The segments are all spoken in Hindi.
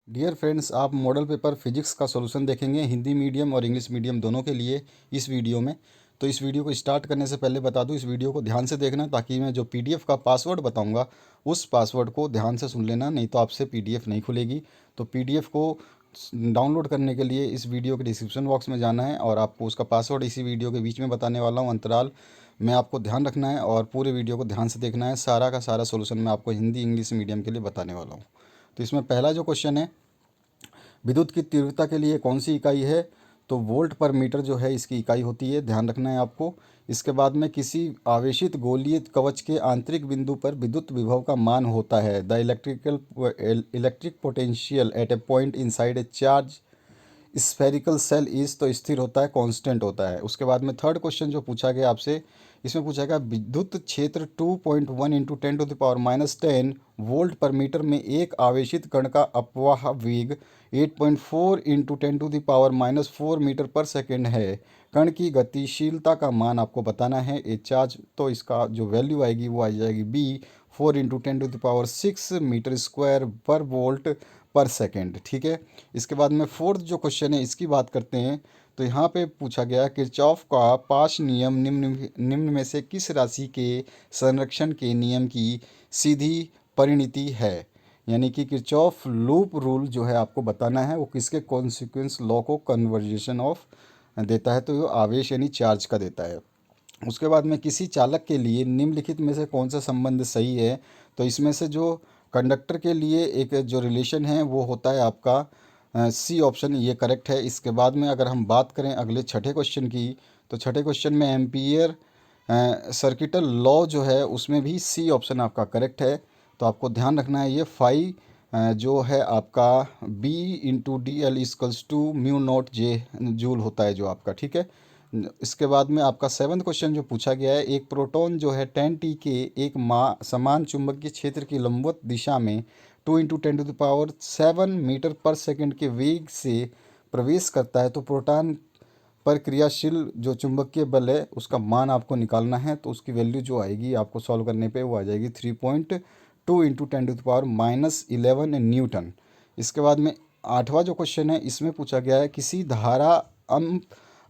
डियर फ्रेंड्स, आप मॉडल पेपर फिजिक्स का सॉल्यूशन देखेंगे हिंदी मीडियम और इंग्लिश मीडियम दोनों के लिए इस वीडियो में। तो इस वीडियो को स्टार्ट करने से पहले बता दूं, इस वीडियो को ध्यान से देखना ताकि मैं जो पीडीएफ का पासवर्ड बताऊंगा उस पासवर्ड को ध्यान से सुन लेना, नहीं तो आपसे पीडीएफ नहीं खुलेगी। तो पीडीएफ को डाउनलोड करने के लिए इस वीडियो के डिस्क्रिप्शन बॉक्स में जाना है और आपको उसका पासवर्ड इसी वीडियो के बीच में बताने वाला हूँ। अंतराल में आपको ध्यान रखना है और पूरे वीडियो को ध्यान से देखना है। सारा का सारा सोल्यूशन मैं आपको हिंदी इंग्लिश मीडियम के लिए बताने वाला हूँ। तो इसमें पहला जो क्वेश्चन है, विद्युत की तीव्रता के लिए कौन सी इकाई है? तो वोल्ट पर मीटर जो है इसकी इकाई होती है, ध्यान रखना है आपको। इसके बाद में किसी आवेशित गोलीय कवच के आंतरिक बिंदु पर विद्युत विभव का मान होता है। The electric potential at a point inside a charge spherical shell is, तो स्थिर होता है, कांस्टेंट होता है। उसके बाद में थर्ड क्वेश्चन जो पूछा गया आपसे, इसमें पूछा गया विद्युत क्षेत्र 2.1 इंटू 10⁻10 वोल्ट पर मीटर में एक आवेशित कण का अपवाह वेग 8.4 इंटू 10⁻⁻4 मीटर पर सेकेंड है। कण की गतिशीलता का मान आपको बताना है ए चार्ज, तो इसका जो वैल्यू आएगी वो आ जाएगी बी 4 इंटू 10⁻6 मीटर स्क्वायर पर वोल्ट पर सेकेंड। ठीक है। इसके बाद में फोर्थ जो क्वेश्चन है इसकी बात करते हैं। तो यहाँ पे पूछा गया किरचॉफ का पाश नियम निम्न में से किस राशि के संरक्षण के नियम की सीधी परिणति है? यानी कि किरचॉफ लूप रूल जो है आपको बताना है वो किसके कॉन्सिक्वेंस लॉ को कन्वर्जेशन ऑफ देता है, तो ये आवेश यानी चार्ज का देता है। उसके बाद में किसी चालक के लिए निम्नलिखित में से कौन सा संबंध सही है? तो इसमें से जो कंडक्टर के लिए एक जो रिलेशन है वो होता है आपका सी ऑप्शन, ये करेक्ट है। इसके बाद में अगर हम बात करें अगले छठे क्वेश्चन की, तो छठे क्वेश्चन में एम्पियर सर्किटल लॉ जो है उसमें भी सी ऑप्शन आपका करेक्ट है। तो आपको ध्यान रखना है ये फाई जो है आपका B into D L equals to mu naught J joule होता है जो आपका, ठीक है। इसके बाद में आपका सेवन्थ क्वेश्चन जो पूछा गया है, एक प्रोटॉन जो है 10 t के एक समान चुंबकीय क्षेत्र की लंबवत दिशा में 2 इंटू 10⁻7 मीटर पर सेकंड के वेग से प्रवेश करता है। तो प्रोटॉन पर क्रियाशील जो चुंबकीय बल है उसका मान आपको निकालना है। तो उसकी वैल्यू जो आएगी आपको सॉल्व करने पे वो आ जाएगी 3.2 इंटू 10⁻11 न्यूटन। इसके बाद में आठवां जो क्वेश्चन है इसमें पूछा गया है किसी धारा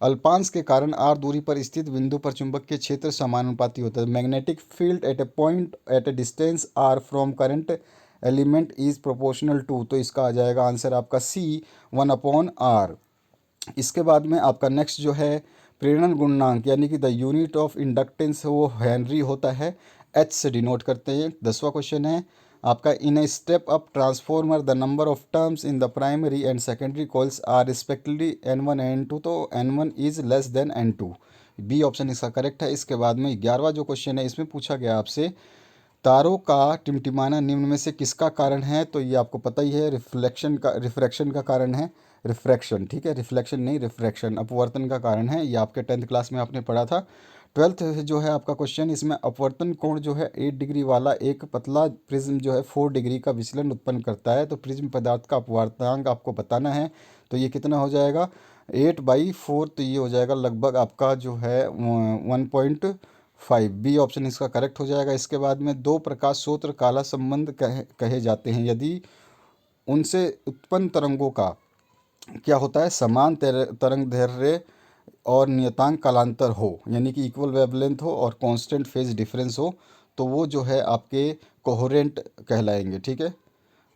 अल्पांश के कारण आर दूरी पर स्थित बिंदु पर चुंबकीय क्षेत्र समानुपाती होता है। Magnetic field at a point at a distance R from current element is proportional to, तो इसका आ जाएगा आंसर आपका सी 1/r। इसके बाद में आपका नेक्स्ट जो है प्रेरण गुणांक यानी कि द यूनिट ऑफ इंडक्टेंस वो हेनरी होता है, एच से डिनोट करते हैं। 10वां क्वेश्चन है आपका in a step up transformer the number of terms in the primary and secondary coils are respectively n1 n2, तो n1 is less than n2, B option इसका करेक्ट है। इसके बाद में 11वां जो क्वेश्चन है इसमें पूछा गया आपसे तारों का टिमटिमाना निम्न में से किसका कारण है? तो ये आपको पता ही है, रिफ्रैक्शन का कारण है। रिफ्रैक्शन, ठीक है, रिफ्लेक्शन नहीं रिफ्रैक्शन, अपवर्तन का कारण है। ये आपके 10th क्लास में आपने पढ़ा था। 12th जो है आपका क्वेश्चन, इसमें अपवर्तन कोण जो है 8 डिग्री वाला एक पतला प्रिज्म जो है 4 डिग्री का विचलन उत्पन्न करता है। तो प्रिज्म पदार्थ का अपवर्तनांक आपको बताना है। तो ये कितना हो जाएगा 8/4, तो ये हो जाएगा लगभग आपका जो है 1.5, बी ऑप्शन इसका करेक्ट हो जाएगा। इसके बाद में दो प्रकाश स्रोत काला संबंध कहे जाते हैं यदि उनसे उत्पन्न तरंगों का क्या होता है समान तरंग दैर्ध्य और नियतांक कालांतर हो, यानी कि इक्वल वेवलेंथ हो और कांस्टेंट फेज डिफरेंस हो, तो वो जो है आपके कोहेरेंट कहलाएंगे, ठीक है।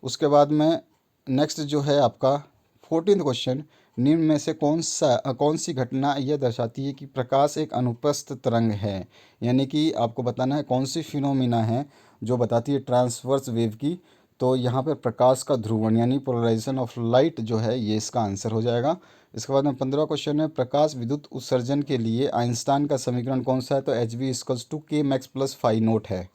उसके बाद में नेक्स्ट जो है आपका 14th क्वेश्चन, निम्न में से कौन सी घटना यह दर्शाती है कि प्रकाश एक अनुप्रस्थ तरंग है? यानी कि आपको बताना है कौन सी फिनोमिना है जो बताती है ट्रांसवर्स वेव की। तो यहाँ पर प्रकाश का ध्रुवण यानी पोलराइजेशन ऑफ लाइट जो है ये इसका आंसर हो जाएगा। इसके बाद में 15वां क्वेश्चन है प्रकाश विद्युत उत्सर्जन के लिए आइंस्टाइन का समीकरण कौन सा है? तो एच बी इक्वल्स टू के मैक्स प्लस फाई नोट है।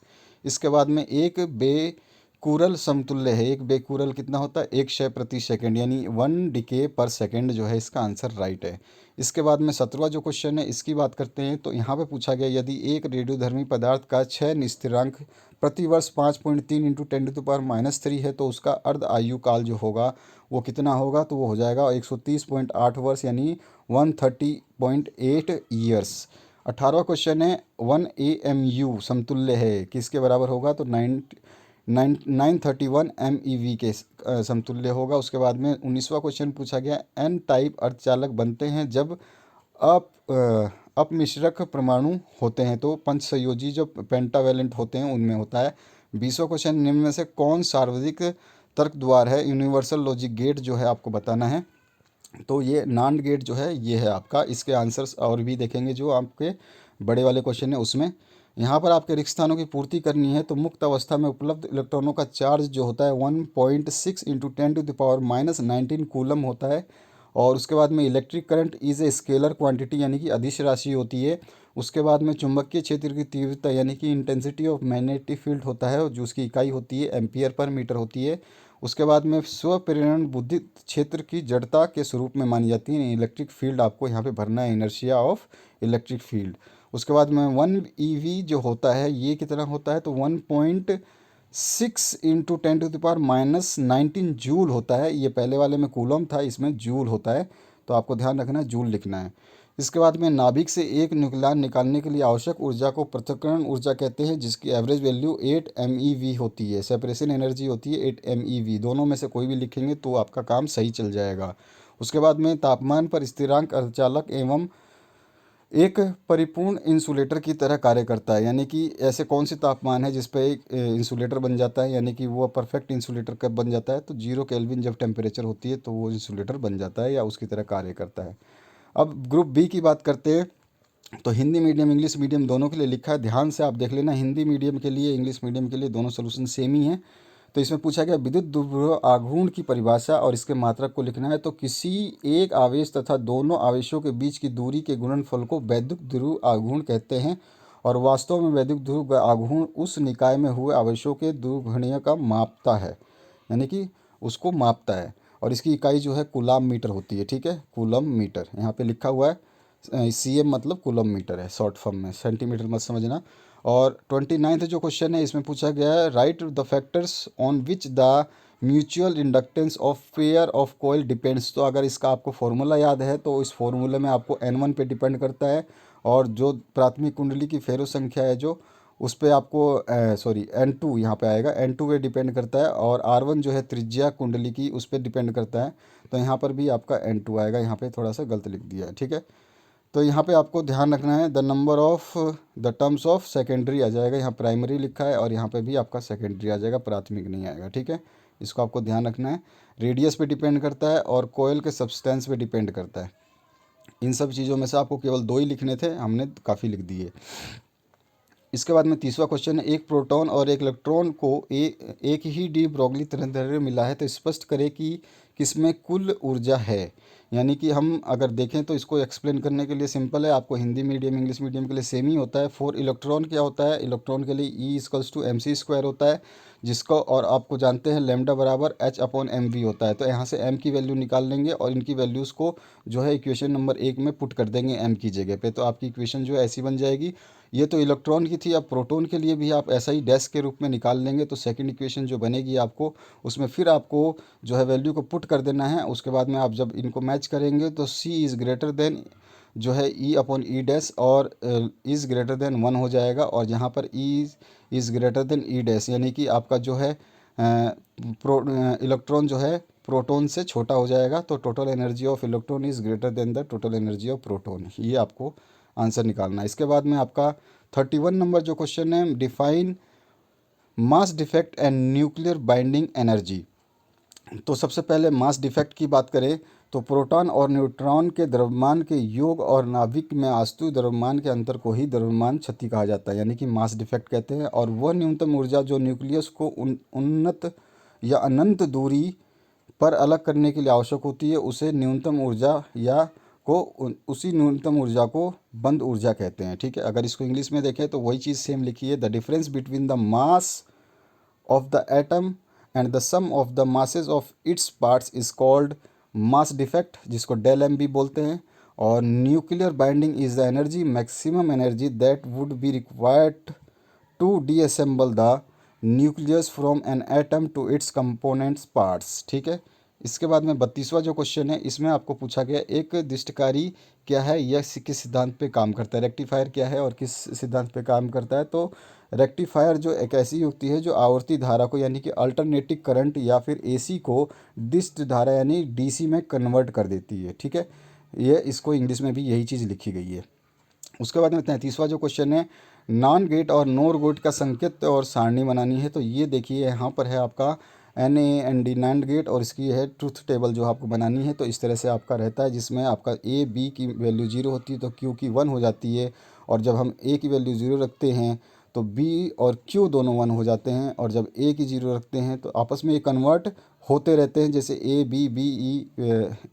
इसके बाद में एक बेकुरल समतुल्य है, एक बेकुरल कितना होता है 1 क्षय प्रति सेकंड, यानी 1 डिके पर सेकंड जो है इसका आंसर राइट है। इसके बाद में 17वां जो क्वेश्चन है इसकी बात करते हैं। तो यहाँ पे पूछा गया यदि एक रेडियोधर्मी पदार्थ का क्षय स्थिरांक प्रति वर्ष 5.3 इंटू 10⁻³ है तो उसका अर्ध आयु काल जो होगा वो कितना होगा? तो वो हो जाएगा 130.8 वर्ष, यानी 130.8 ईयर्स। 18वां क्वेश्चन है 1 AMU समतुल्य है किसके बराबर होगा? तो 931 MeV के समतुल्य होगा। उसके बाद में 19वां क्वेश्चन पूछा गया, एन टाइप अर्धचालक बनते हैं जब अपमिश्रक परमाणु होते हैं, तो पंच संयोजी जो पेंटावेलेंट होते हैं उनमें होता है। 20वां क्वेश्चन, निम्न में से कौन सार्वत्रिक तर्क द्वार है, यूनिवर्सल लॉजिक गेट जो है आपको बताना है। तो ये नांड गेट जो है ये है आपका। इसके आंसर्स और भी देखेंगे जो आपके बड़े वाले क्वेश्चन है उसमें। यहाँ पर आपके रिक्त स्थानों की पूर्ति करनी है, तो मुक्त अवस्था में उपलब्ध इलेक्ट्रॉनों का चार्ज जो होता है 1.6 इंटू 10⁻⁻19 कूलम होता है। और उसके बाद में electric current is a scalar quantity यानी कि अदिश राशि होती है। उसके बाद में चुंबकीय क्षेत्र की तीव्रता यानी कि इंटेंसिटी ऑफ मैग्नेटिक फील्ड होता है, जो उसकी इकाई होती है एम्पियर पर मीटर होती है। उसके बाद में स्वप्रेरण बुद्धित क्षेत्र की जड़ता के स्वरूप में मानी जाती है। इलेक्ट्रिक फील्ड आपको यहाँ पे भरना है, इनर्शिया ऑफ इलेक्ट्रिक फील्ड। उसके बाद में 1 EV जो होता है ये कितना होता है, तो 1.6 इंटू 10⁻⁻19 जूल होता है। ये पहले वाले में कूलम था, इसमें जूल होता है, तो आपको ध्यान रखना है, जूल लिखना है। इसके बाद में नाभिक से एक न्यूक्लियॉन निकालने के लिए आवश्यक ऊर्जा को पृथक्करण ऊर्जा कहते हैं, जिसकी एवरेज वैल्यू 8 MeV होती है। सेपरेशन एनर्जी होती है 8 MeV। दोनों में से कोई भी लिखेंगे तो आपका काम सही चल जाएगा। उसके बाद में तापमान पर स्थिरांक अर्धचालक एवं एक परिपूर्ण इंसुलेटर की तरह कार्य करता है। यानी कि ऐसे कौन से तापमान है जिस पे एक इंसुलेटर बन जाता है, यानी कि वो परफेक्ट इंसुलेटर कब बन जाता है, तो 0 केल्विन जब टेम्परेचर होती है तो वो इंसुलेटर बन जाता है या उसकी तरह कार्य करता है। अब ग्रुप बी की बात करते हैं, तो हिंदी मीडियम इंग्लिश मीडियम दोनों के लिए लिखा है, ध्यान से आप देख लेना। हिंदी मीडियम के लिए इंग्लिश मीडियम के लिए दोनों सोल्यूशन सेम ही हैं। तो इसमें पूछा गया विद्युत ध्रुव आघूर्ण की परिभाषा और इसके मात्रक को लिखना है। तो किसी एक आवेश तथा दोनों आवेशों के बीच की दूरी के गुणनफल को वैद्युत ध्रुव आघूर्ण कहते हैं। और वास्तव में वैद्युत ध्रुव आघूर्ण उस निकाय में हुए आवेशों के द्विघणीय का मापता है, यानी कि उसको मापता है। और इसकी इकाई जो है कूलाम मीटर होती है, ठीक है, कूलम मीटर यहाँ पे लिखा हुआ है। CM मतलब कूलम मीटर है शॉर्ट फॉर्म में, सेंटीमीटर मत समझना। और 29वां जो क्वेश्चन है इसमें पूछा गया है, right the factors on which the mutual inductance of pair of coil depends. तो अगर इसका आपको फॉर्मूला याद है तो इस फॉर्मूले में आपको N1 पे डिपेंड करता है, और जो प्राथमिक कुंडली की फेरो संख्या है जो उस पर आपको N2 यहाँ पे आएगा, N2 पे डिपेंड करता है। और R1 जो है त्रिज्या कुंडली की उस पर डिपेंड करता है, तो यहाँ पर भी आपका N2 आएगा। यहाँ पे थोड़ा सा गलत लिख दिया है, ठीक है। तो यहाँ पे आपको ध्यान रखना है, the number of the terms of secondary आ जाएगा, यहाँ प्राइमरी लिखा है और यहाँ पे भी आपका सेकेंडरी आ जाएगा, प्राथमिक नहीं आएगा, ठीक है। इसको आपको ध्यान रखना है। रेडियस पे डिपेंड करता है और कोयल के सब्सटेंस पे डिपेंड करता है। इन सब चीज़ों में से आपको केवल 2 ही लिखने थे, हमने काफ़ी लिख दिए। इसके बाद में 30वां क्वेश्चन है, एक प्रोटॉन और एक इलेक्ट्रॉन को एक ही डी ब्रोगली तरंगदैर्घ्य मिला है, तो स्पष्ट करें कि किसमें कुल ऊर्जा है। यानी कि हम अगर देखें तो इसको एक्सप्लेन करने के लिए सिंपल है, आपको हिंदी मीडियम इंग्लिश मीडियम के लिए सेम ही होता है। फॉर इलेक्ट्रॉन क्या होता है, इलेक्ट्रॉन के लिए E = mc² होता है, जिसको और आपको जानते हैं लैम्डा बराबर H/mv होता है। तो यहाँ से m की वैल्यू निकाल लेंगे और इनकी वैल्यूज़ को जो है इक्वेशन नंबर 1 में पुट कर देंगे m की जगह पे, तो आपकी इक्वेशन जो है ऐसी बन जाएगी। ये तो इलेक्ट्रॉन की थी, अब प्रोटॉन के लिए भी आप ऐसा ही डैश के रूप में निकाल लेंगे, तो सेकंड इक्वेशन जो बनेगी आपको उसमें फिर आपको जो है वैल्यू को पुट कर देना है। उसके बाद में आप जब इनको मैच करेंगे तो C > जो है E/E डैश और E > 1 हो जाएगा। और यहाँ पर E > E डैश यानी कि आपका जो है इलेक्ट्रॉन जो है प्रोटॉन से छोटा हो जाएगा, तो total energy of electron is greater than the total energy of proton. ये आपको आंसर निकालना है। इसके बाद में आपका 31 नंबर जो क्वेश्चन है, define mass defect and nuclear binding energy. तो सबसे पहले मास डिफेक्ट की बात करें तो प्रोटॉन और न्यूट्रॉन के द्रव्यमान के योग और नाभिक में आस्तु द्रव्यमान के अंतर को ही द्रव्यमान क्षति कहा जाता है, यानी कि मास डिफेक्ट कहते हैं। और वह न्यूनतम ऊर्जा जो न्यूक्लियस को उन्नत या अनंत दूरी पर अलग करने के लिए आवश्यक होती है, उसे न्यूनतम ऊर्जा या उसी न्यूनतम ऊर्जा को बंद ऊर्जा कहते हैं, ठीक है। अगर इसको इंग्लिश में देखें तो वही चीज़ सेम लिखी है, the difference between the mass of the atom and the sum of the masses of its parts is called mass defect, जिसको ΔMB बोलते हैं। और nuclear binding is the energy, maximum energy that would be required to disassemble the nucleus from an atom to its components parts, ठीक है। इसके बाद में 32वां जो क्वेश्चन है, इसमें आपको पूछा गया एक दिष्टकारी क्या है, यह किस सिद्धांत पे काम करता है। रेक्टिफायर क्या है और किस सिद्धांत पे काम करता है। तो रेक्टिफायर जो एक ऐसी युक्ति है जो आवर्ती धारा को यानी कि अल्टरनेटिंग करंट या फिर एसी को डिस्ट धारा यानी डीसी में कन्वर्ट कर देती है। ठीक है, ये इसको इंग्लिश में भी यही चीज़ लिखी गई है। उसके बाद में 33वां जो क्वेश्चन है, नॉन गेट और नोर गेट का संकेत और सारणी बनानी है। तो ये देखिए यहाँ पर है आपका NAND नैंड गेट और इसकी है ट्रुथ टेबल जो आपको बनानी है। तो इस तरह से आपका रहता है, जिसमें आपका A B की वैल्यू 0 होती है तो Q की 1 हो जाती है, और जब हम A की वैल्यू 0 रखते हैं तो B और Q दोनों 1 हो जाते हैं, और जब A की 0 रखते हैं तो आपस में ये कन्वर्ट होते रहते हैं। जैसे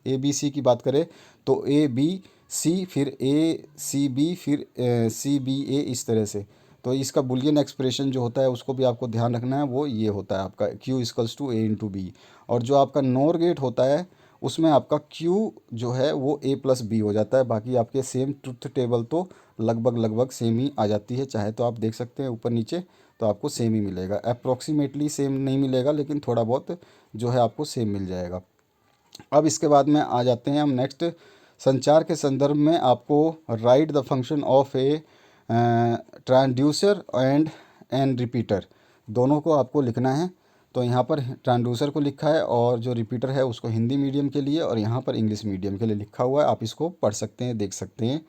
ABC की बात करें तो ABC फिर ACB फिर CBA, इस तरह से। तो इसका बुलियन एक्सप्रेशन जो होता है उसको भी आपको ध्यान रखना है, वो ये होता है आपका Q इक्वल्स टू A/B। और जो आपका नोर गेट होता है उसमें आपका Q जो है वो A+B हो जाता है। बाकी आपके सेम ट्रुथ टेबल तो लगभग सेम ही आ जाती है, चाहे तो आप देख सकते हैं ऊपर नीचे तो आपको सेम ही मिलेगा। अप्रॉक्सीमेटली सेम नहीं मिलेगा, लेकिन थोड़ा बहुत जो है आपको सेम मिल जाएगा। अब इसके बाद में आ जाते हैं हम नेक्स्ट, संचार के संदर्भ में आपको write the function of a transducer and an repeater, दोनों को आपको लिखना है। तो यहाँ पर ट्रांसड्यूसर को लिखा है और जो रिपीटर है उसको हिंदी मीडियम के लिए और यहाँ पर इंग्लिश मीडियम के लिए लिखा हुआ है। आप इसको पढ़ सकते हैं, देख सकते हैं।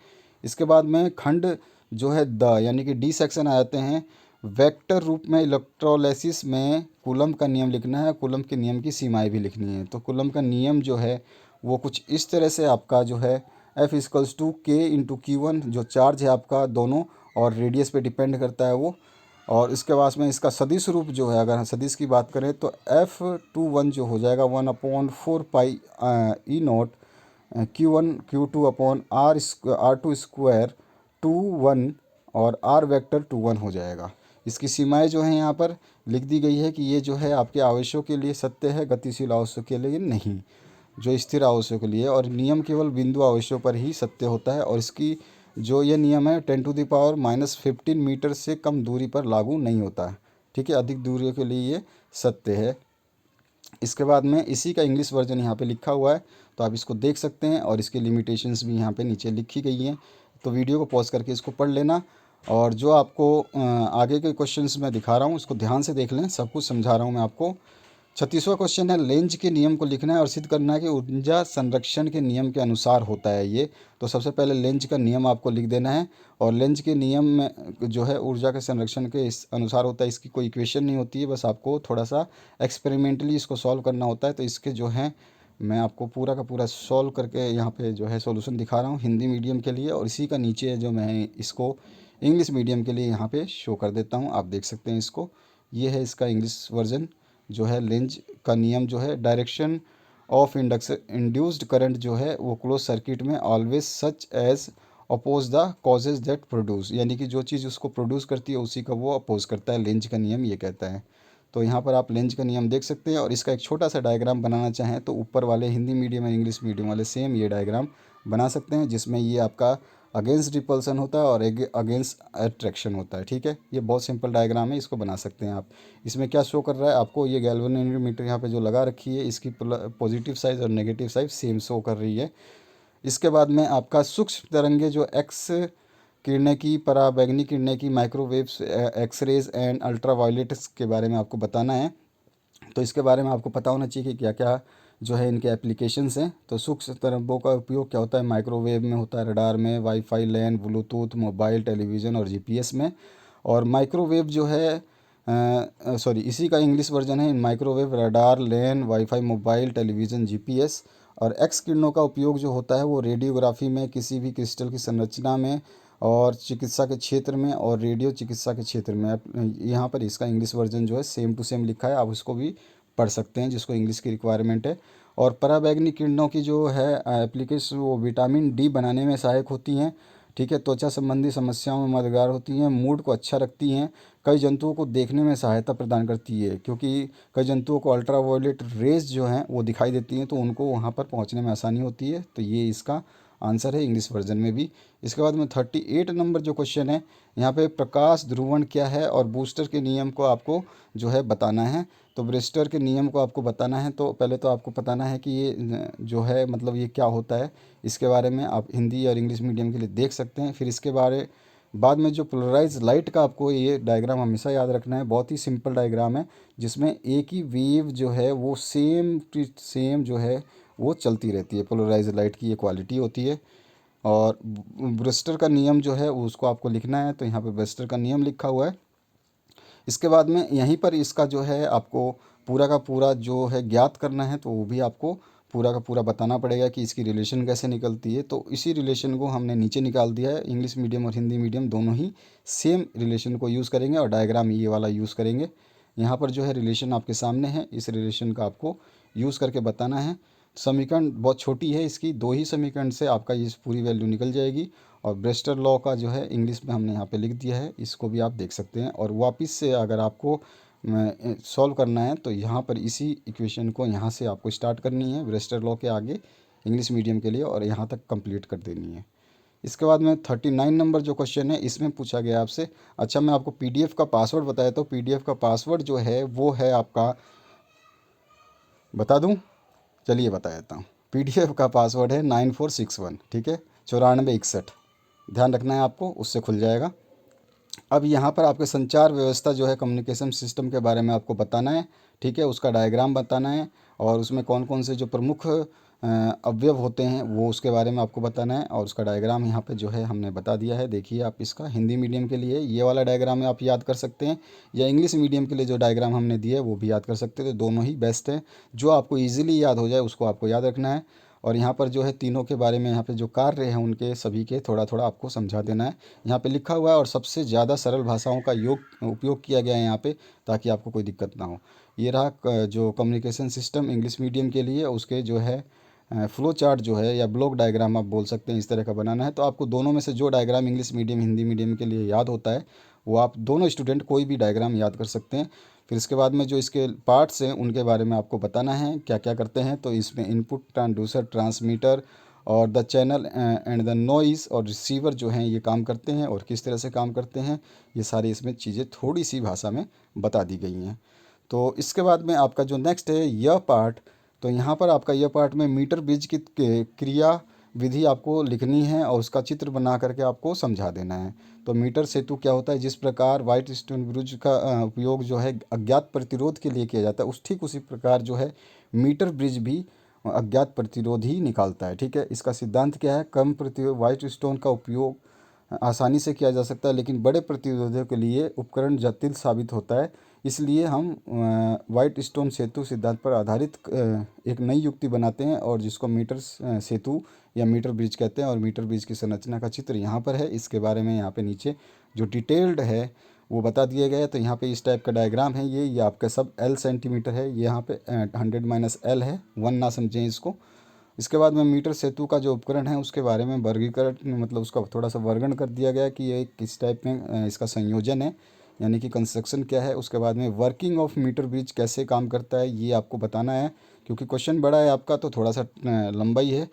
इसके बाद में खंड जो है द यानी कि डी सेक्शन आ जाते हैं। वेक्टर रूप में इलेक्ट्रोलाइसिस में कूलम का नियम लिखना है, कूलम के नियम की सीमाएं भी लिखनी है। तो कूलम का नियम जो है वो कुछ इस तरह से आपका जो है F इक्वल्स टू K/Q1, जो चार्ज है आपका दोनों और रेडियस पे डिपेंड करता है वो। और इसके बाद में इसका सदिश रूप जो है, अगर हम सदिश की बात करें तो F21 जो हो जाएगा 1/4 पाई E0 Q1 Q2 upon R2 square 2 1, और R वेक्टर 2 1 हो जाएगा। इसकी सीमाएं जो हैं यहाँ पर लिख दी गई है कि ये जो है आपके आवेशों के लिए सत्य है, गतिशील आवेशों के लिए नहीं, जो स्थिर आवेशों के लिए। और नियम केवल बिंदु आवेशों पर ही सत्य होता है, और इसकी जो ये नियम है 10⁻⁻15 मीटर से कम दूरी पर लागू नहीं होता है। ठीक है, अधिक दूरियों के लिए ये सत्य है। इसके बाद में इसी का इंग्लिश वर्जन यहाँ पे लिखा हुआ है, तो आप इसको देख सकते हैं, और इसके लिमिटेशंस भी यहाँ पे नीचे लिखी गई हैं। तो वीडियो को पॉज करके इसको पढ़ लेना, और जो आपको आगे के क्वेश्चंस मैं दिखा रहा हूँ उसको ध्यान से देख लें, सब कुछ समझा रहा हूँ मैं आपको। 36वां क्वेश्चन है, लेंज के नियम को लिखना है और सिद्ध करना है कि ऊर्जा संरक्षण के नियम के अनुसार होता है ये। तो सबसे पहले लेंज का नियम आपको लिख देना है, और लेंज के नियम में जो है ऊर्जा के संरक्षण के इस अनुसार होता है। इसकी कोई इक्वेशन नहीं होती है, बस आपको थोड़ा सा एक्सपेरिमेंटली इसको सॉल्व करना होता है। तो इसके जो है मैं आपको पूरा का पूरा सॉल्व करके यहाँ पे जो है सॉल्यूशन दिखा रहा हूँ हिंदी मीडियम के लिए, और इसी का नीचे जो मैं इसको इंग्लिश मीडियम के लिए यहाँ पे शो कर देता हूँ, आप देख सकते हैं इसको। ये है इसका इंग्लिश वर्जन जो है। लेंज का नियम जो है, डायरेक्शन ऑफ इंड्यूस्ड करंट जो है वो क्लोज सर्किट में always such as oppose the causes that produce, यानी कि जो चीज़ उसको प्रोड्यूस करती है उसी का वो अपोज करता है। लेंज का नियम ये कहता है। तो यहाँ पर आप लेंज का नियम देख सकते हैं, और इसका एक छोटा सा डायग्राम बनाना चाहें तो ऊपर वाले हिंदी मीडियम और इंग्लिश मीडियम वाले सेम ये डायग्राम बना सकते हैं, जिसमें ये आपका अगेंस्ट रिपल्सन होता है और अगेंस्ट अट्रैक्शन होता है। ठीक है, ये बहुत सिंपल डायग्राम है, इसको बना सकते हैं आप। इसमें क्या शो कर रहा है आपको, ये गैल्वेनोमीटर यहाँ पे जो लगा रखी है इसकी पॉजिटिव साइज और नेगेटिव साइज सेम शो कर रही है। इसके बाद में आपका सूक्ष्म तरंगे जो एक्स किरणें की, पराबैंगनी किरणें की, माइक्रोवेव्स, एक्सरेज एंड अल्ट्रावायलेट्स के बारे में आपको बताना है। तो इसके बारे में आपको पता होना चाहिए कि क्या क्या जो है इनके एप्लीकेशंस हैं। तो सूक्ष्म तरंगों का उपयोग क्या होता है, माइक्रोवेव में होता है, रडार में, वाईफाई, लैन, ब्लूटूथ, मोबाइल, टेलीविज़न और जीपीएस में। और माइक्रोवेव जो है सॉरी, इसी का इंग्लिश वर्जन है, माइक्रोवेव, रडार, लैन, वाईफाई, मोबाइल, टेलीविज़न, जीपीएस। और एक्स किरणों का उपयोग जो होता है वो रेडियोग्राफी में, किसी भी क्रिस्टल की संरचना में, और चिकित्सा के क्षेत्र में, और रेडियो चिकित्सा के क्षेत्र में। यहाँ पर इसका इंग्लिश वर्जन जो है सेम टू सेम लिखा है, आप उसको भी पढ़ सकते हैं जिसको इंग्लिश की रिक्वायरमेंट है। और पराबैंगनी किरणों की जो है एप्लीकेशन, वो विटामिन डी बनाने में सहायक होती हैं। ठीक है, त्वचा संबंधी समस्याओं में मददगार होती हैं, मूड को अच्छा रखती हैं, कई जंतुओं को देखने में सहायता प्रदान करती है, क्योंकि कई जंतुओं को अल्ट्रावायलेट रेज जो हैं वो दिखाई देती हैं, तो उनको वहाँ पर पहुँचने में आसानी होती है। तो ये इसका आंसर है इंग्लिश वर्जन में भी। इसके बाद में 38 नंबर जो क्वेश्चन है, यहाँ पे प्रकाश ध्रुवण क्या है और बूस्टर के नियम को आपको जो है बताना है। तो ब्रेस्टर के नियम को आपको बताना है। तो पहले तो आपको बताना है कि ये जो है मतलब ये क्या होता है, इसके बारे में आप हिंदी और इंग्लिश मीडियम के लिए देख सकते हैं। फिर इसके बाद में जो पोलराइज लाइट का आपको ये डायग्राम हमेशा याद रखना है। बहुत ही सिंपल डायग्राम है जिसमें एक ही वेव जो है वो सेम टू सेम जो है वो चलती रहती है। पोलराइज लाइट की ये क्वालिटी होती है। और ब्रेस्टर का नियम जो है उसको आपको लिखना है। तो यहाँ पे ब्रेस्टर का नियम लिखा हुआ है। इसके बाद में यहीं पर इसका जो है आपको पूरा का पूरा जो है ज्ञात करना है, तो वो भी आपको पूरा का पूरा बताना पड़ेगा कि इसकी रिलेशन कैसे निकलती है। तो इसी रिलेशन को हमने नीचे निकाल दिया है। इंग्लिश मीडियम और हिंदी मीडियम दोनों ही सेम रिलेशन को यूज़ करेंगे और डायग्राम ये वाला यूज़ करेंगे। यहाँ पर जो है रिलेशन आपके सामने है, इस रिलेशन का आपको यूज़ करके बताना है। समीकरण बहुत छोटी है इसकी, 2 ही समीकरण से आपका ये पूरी वैल्यू निकल जाएगी। और ब्रेस्टर लॉ का जो है इंग्लिश में हमने यहाँ पे लिख दिया है, इसको भी आप देख सकते हैं। और वापस से अगर आपको सॉल्व करना है तो यहाँ पर इसी इक्वेशन को यहाँ से आपको स्टार्ट करनी है ब्रेस्टर लॉ के आगे इंग्लिश मीडियम के लिए, और यहाँ तक कंप्लीट कर देनी है। इसके बाद में 39 नंबर जो क्वेश्चन है इसमें पूछा गया आपसे, अच्छा मैं आपको PDF का पासवर्ड बताया, तो PDF का पासवर्ड जो है वो है आपका, बता दूँ, चलिए बता देता हूँ। PDF का पासवर्ड है 9461, ठीक है, 9461। ध्यान रखना है आपको, उससे खुल जाएगा। अब यहाँ पर आपके संचार व्यवस्था जो है कम्युनिकेशन सिस्टम के बारे में आपको बताना है, ठीक है, उसका डायग्राम बताना है। और उसमें कौन कौन से जो प्रमुख अवयव होते हैं वो उसके बारे में आपको बताना है। और उसका डायग्राम यहाँ पे जो है हमने बता दिया है। देखिए आप इसका हिंदी मीडियम के लिए ये वाला डायग्राम आप याद कर सकते हैं, या इंग्लिश मीडियम के लिए जो डायग्राम हमने दिया है वो भी याद कर सकते हैं। तो दोनों ही बेस्ट है, जो आपको ईजिली याद हो जाए उसको आपको याद रखना है। और यहाँ पर जो है तीनों के बारे में यहाँ पे जो कार्य हैं उनके सभी के थोड़ा थोड़ा आपको समझा देना है। यहाँ पे लिखा हुआ है, और सबसे ज़्यादा सरल भाषाओं का उपयोग किया गया है यहाँ पे, ताकि आपको कोई दिक्कत ना हो। ये रहा जो कम्युनिकेशन सिस्टम इंग्लिश मीडियम के लिए, उसके जो है फ्लो चार्ट जो है या ब्लॉक डायग्राम आप बोल सकते हैं, इस तरह का बनाना है। तो आपको दोनों में से जो diagram English medium Hindi medium के लिए याद होता है वो आप दोनों स्टूडेंट कोई भी डायग्राम याद कर सकते हैं। फिर इसके बाद में जो इसके पार्ट्स हैं उनके बारे में आपको बताना है क्या क्या करते हैं। तो इसमें इनपुट, ट्रांसड्यूसर, ट्रांसमीटर और the channel and the noise और रिसीवर जो हैं ये काम करते हैं और किस तरह से काम करते हैं, ये सारी इसमें चीज़ें थोड़ी सी भाषा में बता दी गई हैं। तो इसके बाद में आपका जो नेक्स्ट है यह पार्ट, तो यहाँ पर आपका यह पार्ट में मीटर ब्रिज की क्रिया विधि आपको लिखनी है और उसका चित्र बना करके आपको समझा देना है। तो मीटर सेतु क्या होता है, जिस प्रकार व्हाइट स्टोन ब्रिज का उपयोग जो है अज्ञात प्रतिरोध के लिए किया जाता है, ठीक उसी प्रकार जो है मीटर ब्रिज भी अज्ञात प्रतिरोध ही निकालता है। ठीक है, इसका सिद्धांत क्या है, कम प्रतिरोध व्हाइट स्टोन का उपयोग आसानी से किया जा सकता है, लेकिन बड़े प्रतिरोधों के लिए उपकरण जटिल साबित होता है। इसलिए हम व्हाइट स्टोन सेतु सिद्धांत पर आधारित एक नई युक्ति बनाते हैं, और जिसको मीटर सेतु या मीटर ब्रिज कहते हैं। और मीटर ब्रिज की संरचना का चित्र यहाँ पर है, इसके बारे में यहाँ पे नीचे जो डिटेल्ड है वो बता दिया गया है। तो यहाँ पे इस टाइप का डायग्राम है, ये आपका सब L सेंटीमीटर है, ये यहाँ पे 100 - L है, 1 ना समझें इसको। इसके बाद में मीटर सेतु का जो उपकरण है उसके बारे में वर्गीकरण, मतलब उसका थोड़ा सा वर्णन कर दिया गया कि ये किस टाइप में इसका संयोजन है, यानी कि कंस्ट्रक्शन क्या है। उसके बाद में वर्किंग ऑफ मीटर ब्रिज कैसे काम करता है ये आपको बताना है, क्योंकि क्वेश्चन बड़ा है आपका तो थोड़ा सा लंबा ही है।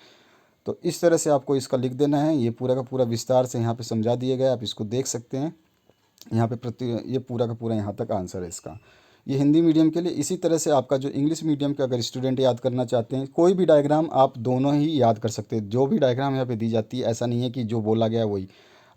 तो इस तरह से आपको इसका लिख देना है। ये पूरा का पूरा विस्तार से यहाँ पे समझा दिया गया, आप इसको देख सकते हैं। यहाँ पे ये पूरा का पूरा यहाँ तक आंसर है इसका। ये हिंदी मीडियम के लिए। इसी तरह से आपका जो इंग्लिश मीडियम के अगर स्टूडेंट याद करना चाहते हैं, कोई भी डायग्राम आप दोनों ही याद कर सकते हैं। जो भी डायग्राम यहाँ पे दी जाती है, ऐसा नहीं है कि जो बोला गया वही,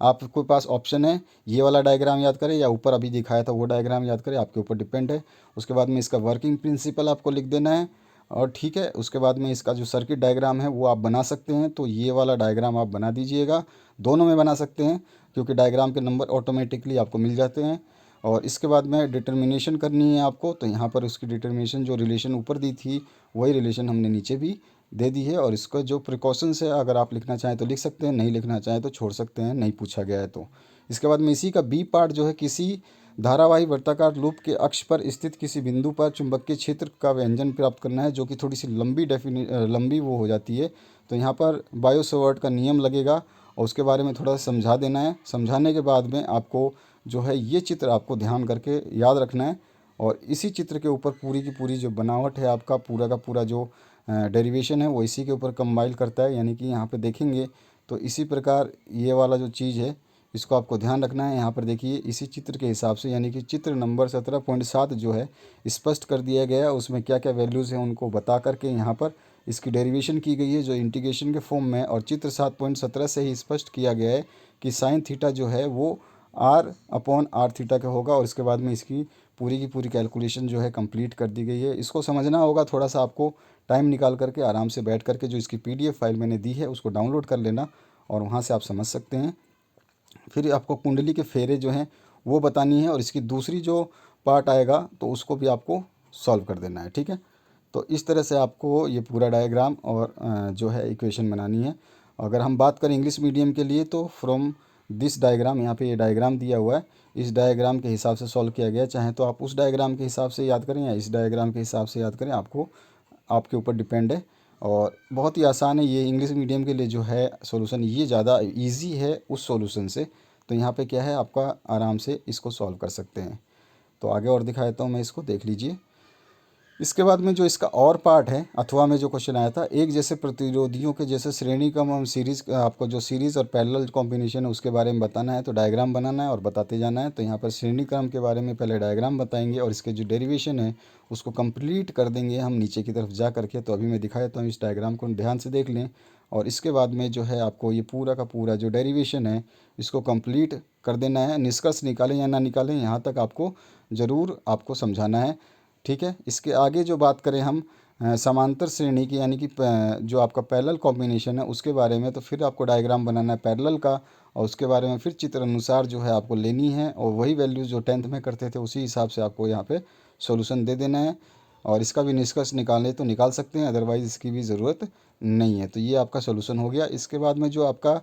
आपके पास ऑप्शन है, ये वाला डायग्राम याद करें या ऊपर अभी दिखाया था वो डायग्राम याद करें, आपके ऊपर डिपेंड है। उसके बाद में इसका वर्किंग प्रिंसिपल आपको लिख देना है, और ठीक है। उसके बाद में इसका जो सर्किट डायग्राम है वो आप बना सकते हैं, तो ये वाला डायग्राम आप बना दीजिएगा। दोनों में बना सकते हैं, क्योंकि डायग्राम के नंबर ऑटोमेटिकली आपको मिल जाते हैं। और इसके बाद में डिटर्मिनेशन करनी है आपको, तो यहाँ पर उसकी डिटर्मिनेशन जो रिलेशन ऊपर दी थी वही रिलेशन हमने नीचे भी दे दी है। और इसका जो प्रिकॉशंस है, अगर आप लिखना चाहें तो लिख सकते हैं, नहीं लिखना चाहें तो छोड़ सकते हैं, नहीं पूछा गया है तो। इसके बाद में इसी का बी पार्ट जो है, किसी धारावाही वृत्ताकार लूप के अक्ष पर स्थित किसी बिंदु पर चुंबकीय क्षेत्र का व्यंजन प्राप्त करना है, जो कि थोड़ी सी लंबी वो हो जाती है। तो यहाँ पर बायो सवर्ट का नियम लगेगा, और उसके बारे में थोड़ा सा समझा देना है। समझाने के बाद में आपको जो है ये चित्र आपको ध्यान करके याद रखना है, और इसी चित्र के ऊपर पूरी की पूरी जो बनावट है आपका, पूरा का पूरा जो डेरिवेशन है वो इसी के ऊपर कंपाइल करता है। यानी कि यहाँ पे देखेंगे तो इसी प्रकार ये वाला जो चीज़ है इसको आपको ध्यान रखना है। यहाँ पर देखिए इसी चित्र के हिसाब से, यानी कि चित्र नंबर 17.7 जो है स्पष्ट कर दिया गया है, उसमें क्या क्या वैल्यूज़ हैं उनको बता करके यहाँ पर इसकी डेरिवेशन की गई है जो इंटीग्रेशन के फॉर्म में। और चित्र 7.17 से ही स्पष्ट किया गया है कि साइन थीटा जो है वो r/r थीटा का होगा, और इसके बाद में इसकी पूरी की पूरी कैलकुलेशन जो है कंप्लीट कर दी गई है। इसको समझना होगा थोड़ा सा, आपको टाइम निकाल करके आराम से बैठ करके जो इसकी PDF फाइल मैंने दी है उसको डाउनलोड कर लेना, और वहाँ से आप समझ सकते हैं। फिर आपको कुंडली के फेरे जो हैं वो बतानी है, और इसकी दूसरी जो पार्ट आएगा तो उसको भी आपको सॉल्व कर देना है, ठीक है। तो इस तरह से आपको ये पूरा डायग्राम और जो है इक्वेशन बनानी है। अगर हम बात करें इंग्लिश मीडियम के लिए तो फ्रॉम दिस डायग्राम, यहाँ पे ये डायग्राम दिया हुआ है, इस डायग्राम के हिसाब से सॉल्व किया गया है। चाहे तो आप उस डायग्राम के हिसाब से याद करें या इस डायग्राम के हिसाब से याद करें, आपको आपके ऊपर डिपेंड है। और बहुत ही आसान है ये इंग्लिश मीडियम के लिए जो है सॉल्यूशन, ये ज़्यादा इजी है उस सॉल्यूशन से। तो यहाँ पे क्या है, आपका आराम से इसको सॉल्व कर सकते हैं। तो आगे और दिखा देता हूँ मैं इसको, देख लीजिए। इसके बाद में जो इसका और पार्ट है, अथवा में जो क्वेश्चन आया था, एक जैसे प्रतिरोधियों के जैसे श्रेणी क्रम और सीरीज़, आपको जो सीरीज़ और पैरेलल कॉम्बिनेशन है उसके बारे में बताना है, तो डायग्राम बनाना है और बताते जाना है। तो यहाँ पर श्रेणी क्रम के बारे में पहले डायग्राम बताएंगे और इसके जो डेरिवेशन है उसको कंप्लीट कर देंगे हम नीचे की तरफ जा करके। तो अभी मैं दिखा देता हूँ, इस डायग्राम को ध्यान से देख लें। और इसके बाद में जो है आपको ये पूरा का पूरा जो डेरिवेशन है इसको कंप्लीट कर देना है। निष्कर्ष निकालें या ना निकालें, यहाँ तक आपको ज़रूर आपको समझाना है, ठीक है। इसके आगे जो बात करें हम समांतर श्रेणी की, यानी कि जो आपका पैरेलल कॉम्बिनेशन है उसके बारे में, तो फिर आपको डायग्राम बनाना है पैरेलल का, और उसके बारे में फिर चित्र अनुसार जो है आपको लेनी है, और वही वैल्यूज़ जो 10th में करते थे उसी हिसाब से आपको यहाँ पे सॉल्यूशन दे देना है। और इसका भी निष्कर्ष निकालें तो निकाल सकते हैं, अदरवाइज़ इसकी भी ज़रूरत नहीं है। तो ये आपका सॉल्यूशन हो गया। इसके बाद में जो आपका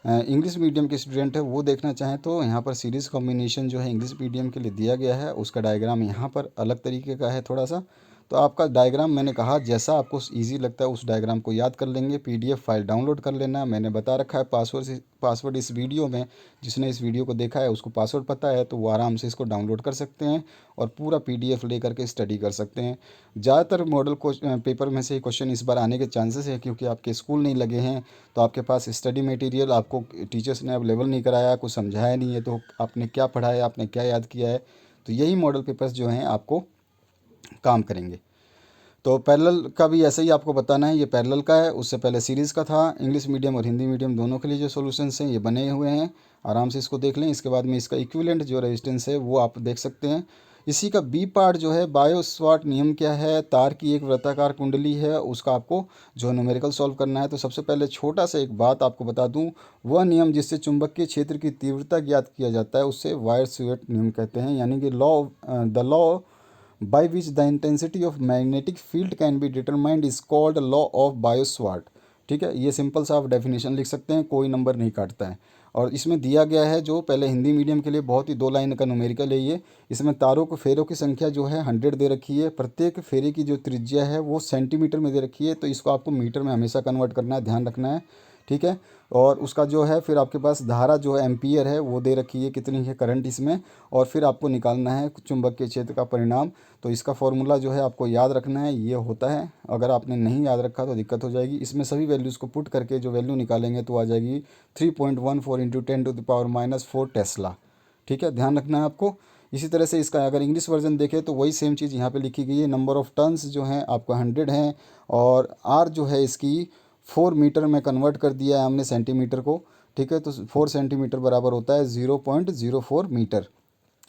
इंग्लिश मीडियम के स्टूडेंट है वो देखना चाहें तो यहाँ पर सीरीज़ कॉम्बिनेशन जो है इंग्लिश मीडियम के लिए दिया गया है, उसका डायग्राम यहाँ पर अलग तरीके का है थोड़ा सा। तो आपका डायग्राम मैंने कहा जैसा आपको इजी लगता है उस डायग्राम को याद कर लेंगे, PDF फाइल डाउनलोड कर लेना। मैंने बता रखा है पासवर्ड इस वीडियो में, जिसने इस वीडियो को देखा है उसको पासवर्ड पता है तो वो आराम से इसको डाउनलोड कर सकते हैं और पूरा PDF ले करके स्टडी कर सकते हैं। ज़्यादातर मॉडल पेपर में से क्वेश्चन इस बार आने के चांसेस है, क्योंकि आपके स्कूल नहीं लगे हैं तो आपके पास स्टडी मटेरियल आपको टीचर्स ने अवेलेबल नहीं कराया, कुछ समझाया नहीं है, तो आपने क्या पढ़ा है, आपने क्या याद किया है। तो यही मॉडल पेपर्स जो हैं आपको काम करेंगे। तो पैरेलल का भी ऐसे ही आपको बताना है, ये पैरेलल का है, उससे पहले सीरीज़ का था। इंग्लिश मीडियम और हिंदी मीडियम दोनों के लिए जो सॉल्यूशंस हैं ये बने हुए हैं, आराम से इसको देख लें। इसके बाद में इसका इक्विवेलेंट जो रेजिस्टेंस है वो आप देख सकते हैं। इसी का बी पार्ट जो है बायो-सवार्ट नियम क्या है, तार की एक वृत्ताकार कुंडली है, उसका आपको जो न्यूमेरिकल सॉल्व करना है। तो सबसे पहले छोटा सा एक बात आपको बता दूं, वह नियम जिससे चुंबकीय क्षेत्र की तीव्रता ज्ञात किया जाता है उसे वायर-सवार्ट नियम कहते हैं, यानी कि the law by which the intensity of magnetic field can be determined is called law of Biot-Savart। ठीक है, ये सिंपल सा आप डेफिनेशन लिख सकते हैं, कोई नंबर नहीं काटता है। और इसमें दिया गया है जो पहले हिंदी मीडियम के लिए बहुत ही 2 लाइन का न्यूमेरिकल है ये। इसमें तारों को फेरों की संख्या जो है 100 दे रखी है, प्रत्येक फेरे की जो त्रिज्या है वो सेंटीमीटर में दे रखी है, तो इसको आपको मीटर में हमेशा कन्वर्ट करना है, ध्यान रखना है, ठीक है। और उसका जो है फिर आपके पास धारा जो है एम्पियर है वो दे रखी है, कितनी है करंट इसमें, और फिर आपको निकालना है चुंबकीय क्षेत्र का परिणाम। तो इसका फॉर्मूला जो है आपको याद रखना है, ये होता है। अगर आपने नहीं याद रखा तो दिक्कत हो जाएगी। इसमें सभी वैल्यूज़ को पुट करके जो वैल्यू निकालेंगे तो आ जाएगी 3.14 इंटू 10⁻⁴ टेस्ला, ठीक है, ध्यान रखना है आपको। इसी तरह से इसका अगर इंग्लिश वर्जन देखें तो वही सेम चीज़ यहाँ पे लिखी गई है। नंबर ऑफ़ टर्न्स जो हैं आपको 100 हैं, और आर जो है इसकी 4 मीटर में कन्वर्ट कर दिया है हमने सेंटीमीटर को, ठीक है। तो 4 सेंटीमीटर बराबर होता है 0.04 मीटर।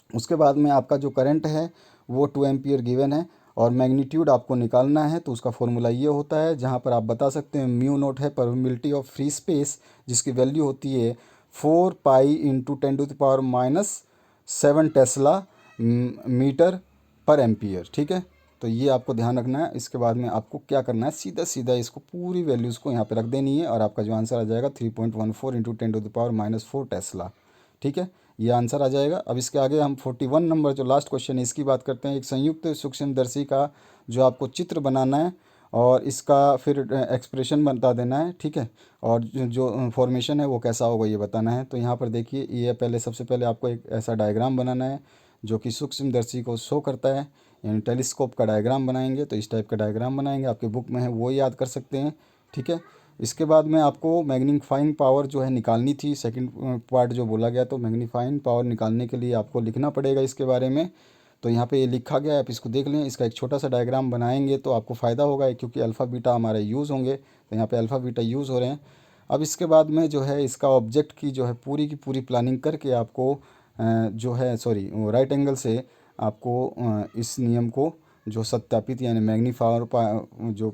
उसके बाद में आपका जो करंट है वो 2 एम्पियर गिवन है, और मैग्नीट्यूड आपको निकालना है तो उसका फॉर्मूला ये होता है, जहाँ पर आप बता सकते हैं म्यू नोट है परमिबिलिटी ऑफ फ्री स्पेस, जिसकी वैल्यू होती है 4 पाई इंटू 10⁻⁷ टेस्ला मीटर पर एम्पियर, ठीक है। तो ये आपको ध्यान रखना है। इसके बाद में आपको क्या करना है, सीधा सीधा इसको पूरी वैल्यूज़ को यहाँ पे रख देनी है, और आपका जो आंसर आ जाएगा 3.14 इंटू 10⁻⁴ टेस्ला, ठीक है, ये आंसर आ जाएगा। अब इसके आगे हम 41 नंबर जो लास्ट क्वेश्चन है इसकी बात करते हैं। एक संयुक्त सूक्ष्मदर्शी का जो आपको चित्र बनाना है और इसका फिर एक्सप्रेशन बता देना है, ठीक है, और जो फॉर्मेशन है वो कैसा होगा ये बताना है। तो यहाँ पर देखिए, ये पहले सबसे पहले आपको एक ऐसा डायग्राम बनाना है जो कि सूक्ष्मदर्शी को शो करता है, यानी टेलीस्कोप का डायग्राम बनाएंगे। तो इस टाइप का डायग्राम बनाएंगे, आपके बुक में है वो याद कर सकते हैं, ठीक है। इसके बाद में आपको मैग्नीफाइंग पावर जो है निकालनी थी, सेकंड पार्ट जो बोला गया, तो मैग्नीफाइंग पावर निकालने के लिए आपको लिखना पड़ेगा इसके बारे में। तो यहाँ पे ये लिखा गया है, आप इसको देख लें। इसका एक छोटा सा डायग्राम बनाएंगे तो आपको फ़ायदा होगा, क्योंकि अल्फ़ा बीटा हमारे यूज़ होंगे, तो यहाँ पे अल्फ़ा बीटा यूज़ हो रहे हैं। अब इसके बाद में जो है इसका ऑब्जेक्ट की जो है पूरी की पूरी प्लानिंग करके आपको जो है सॉरी राइट एंगल से आपको इस नियम को जो सत्यापित यानी जो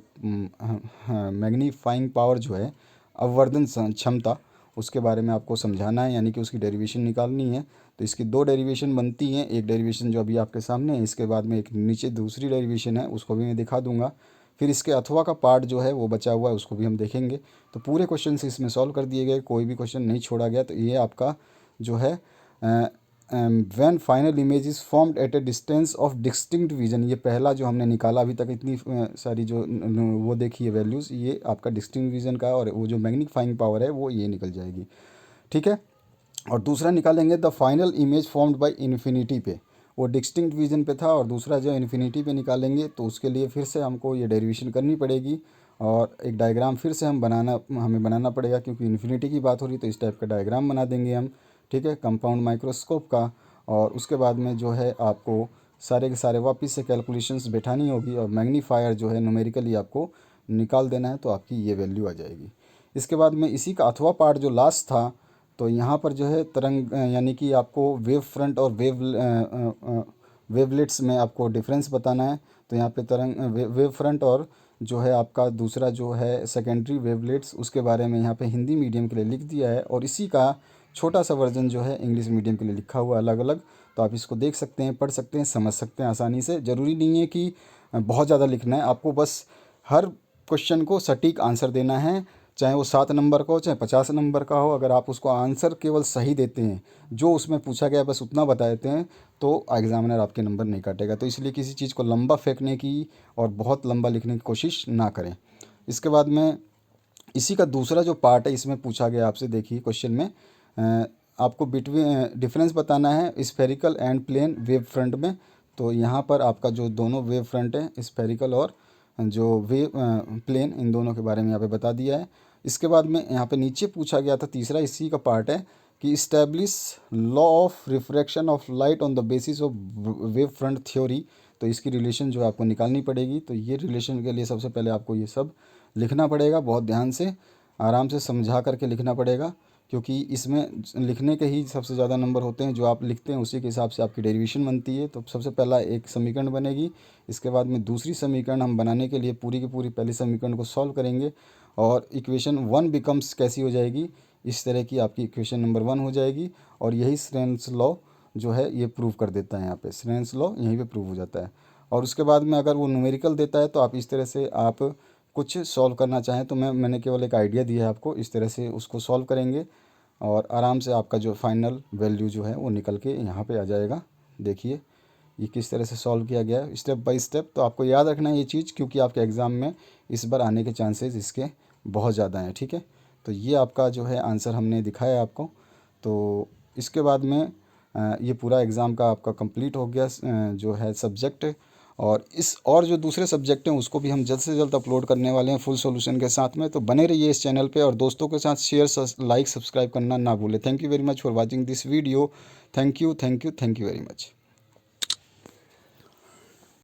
मैग्नीफाइंग पावर जो है अववर्धन क्षमता, उसके बारे में आपको समझाना है, यानी कि उसकी डेरिवेशन निकालनी है। तो इसकी दो डेरिवेशन बनती हैं, एक डेरिवेशन जो अभी आपके सामने है, इसके बाद में एक नीचे दूसरी डेरिवेशन है, उसको भी मैं दिखा दूंगा। फिर इसके अथवा का पार्ट जो है वो बचा हुआ है, उसको भी हम देखेंगे। तो पूरे क्वेश्चन इसमें सॉल्व कर दिए गए, कोई भी क्वेश्चन नहीं छोड़ा गया। तो ये आपका जो है when final image is formed at a distance of distinct vision, ये पहला जो हमने निकाला अभी तक इतनी सारी जो वो देखी है वैल्यूज़, ये आपका डिस्टिंक्ट विजन का, और वो जो मैग्नीफाइंग पावर है वो ये निकल जाएगी, ठीक है। और दूसरा निकालेंगे the final image formed by infinity पे, वो डिस्टिंक्ट विजन पे था, और दूसरा जो इन्फिनिटी पे निकालेंगे तो उसके लिए फिर से हमको ये डेरिवेशन करनी पड़ेगी, और एक डायग्राम फिर से हमें बनाना पड़ेगा, क्योंकि इन्फिनिटी की बात हो रही तो इस टाइप का डायग्राम बना देंगे हम, ठीक है, कंपाउंड माइक्रोस्कोप का। और उसके बाद में जो है आपको सारे के सारे वापस से कैलकुलेशंस बैठानी होगी, और मैग्नीफायर जो है न्यूमेरिकली आपको निकाल देना है, तो आपकी ये वैल्यू आ जाएगी। इसके बाद में इसी का अथवा पार्ट जो लास्ट था, तो यहाँ पर जो है तरंग यानी कि आपको वेव फ्रंट और वेवलेट्स में आपको डिफरेंस बताना है। तो यहाँ पे वेव फ्रंट और जो है आपका दूसरा जो है सेकेंडरी वेवलेट्स, उसके बारे में यहाँ पे हिंदी मीडियम के लिए लिख दिया है, और इसी का छोटा सा वर्जन जो है इंग्लिश मीडियम के लिए लिखा हुआ है अलग अलग। तो आप इसको देख सकते हैं, पढ़ सकते हैं, समझ सकते हैं आसानी से। ज़रूरी नहीं है कि बहुत ज़्यादा लिखना है, आपको बस हर क्वेश्चन को सटीक आंसर देना है, चाहे वो 7 नंबर का हो चाहे 50 नंबर का हो। अगर आप उसको आंसर केवल सही देते हैं, जो उसमें पूछा गया बस उतना बता देते हैं, तो एग्जामिनर आपके नंबर नहीं काटेगा। तो इसलिए किसी चीज़ को लंबा फेंकने की और बहुत लंबा लिखने की कोशिश ना करें। इसके बाद में इसी का दूसरा जो पार्ट है, इसमें पूछा गया आपसे, देखिए क्वेश्चन में आपको बिटवीन डिफरेंस बताना है spherical and plane wave front में। तो यहाँ पर आपका जो दोनों वेव फ्रंट है, स्फेरिकल और जो वेव प्लेन, इन दोनों के बारे में यहाँ पे बता दिया है। इसके बाद में यहाँ पे नीचे पूछा गया था, तीसरा इसी का पार्ट है कि establish law of refraction of light on the basis of wave front theory. तो इसकी रिलेशन जो आपको निकालनी पड़ेगी। तो ये रिलेशन के लिए सबसे पहले आपको ये सब लिखना पड़ेगा, बहुत ध्यान से आराम से समझा करके लिखना पड़ेगा, क्योंकि इसमें लिखने के ही सबसे ज़्यादा नंबर होते हैं। जो आप लिखते हैं उसी के हिसाब से आपकी डेरिवेशन बनती है। तो सबसे पहला एक समीकरण बनेगी, इसके बाद में दूसरी समीकरण हम बनाने के लिए पूरी की पूरी पहली समीकरण को सॉल्व करेंगे, और इक्वेशन 1 बिकम्स कैसी हो जाएगी, इस तरह की आपकी इक्वेशन नंबर 1 हो जाएगी। और यही श्रेयंस लॉ जो है ये प्रूव कर देता है, यहाँ पे श्रेयंस लॉ यहीं पे प्रूव हो जाता है। और उसके बाद में अगर वो न्यूमेरिकल देता है तो आप इस तरह से आप कुछ सॉल्व करना चाहें, तो मैंने केवल एक आइडिया दिया है आपको, इस तरह से उसको सॉल्व करेंगे और आराम से आपका जो फाइनल वैल्यू जो है वो निकल के यहाँ पे आ जाएगा। देखिए ये किस तरह से सॉल्व किया गया है स्टेप बाय स्टेप। तो आपको याद रखना है ये चीज़, क्योंकि आपके एग्ज़ाम में इस बार आने के चांसेस इसके बहुत ज़्यादा हैं, ठीक है। तो ये आपका जो है आंसर हमने दिखाया आपको। तो इसके बाद में ये पूरा एग्ज़ाम का आपका कंप्लीट हो गया जो है सब्जेक्ट। और जो दूसरे सब्जेक्ट हैं उसको भी हम जल्द से जल्द अपलोड करने वाले हैं फुल सॉल्यूशन के साथ में। तो बने रहिए इस चैनल पे, और दोस्तों के साथ शेयर लाइक सब्सक्राइब करना ना भूलें। Thank you very much for watching this video. Thank you very much.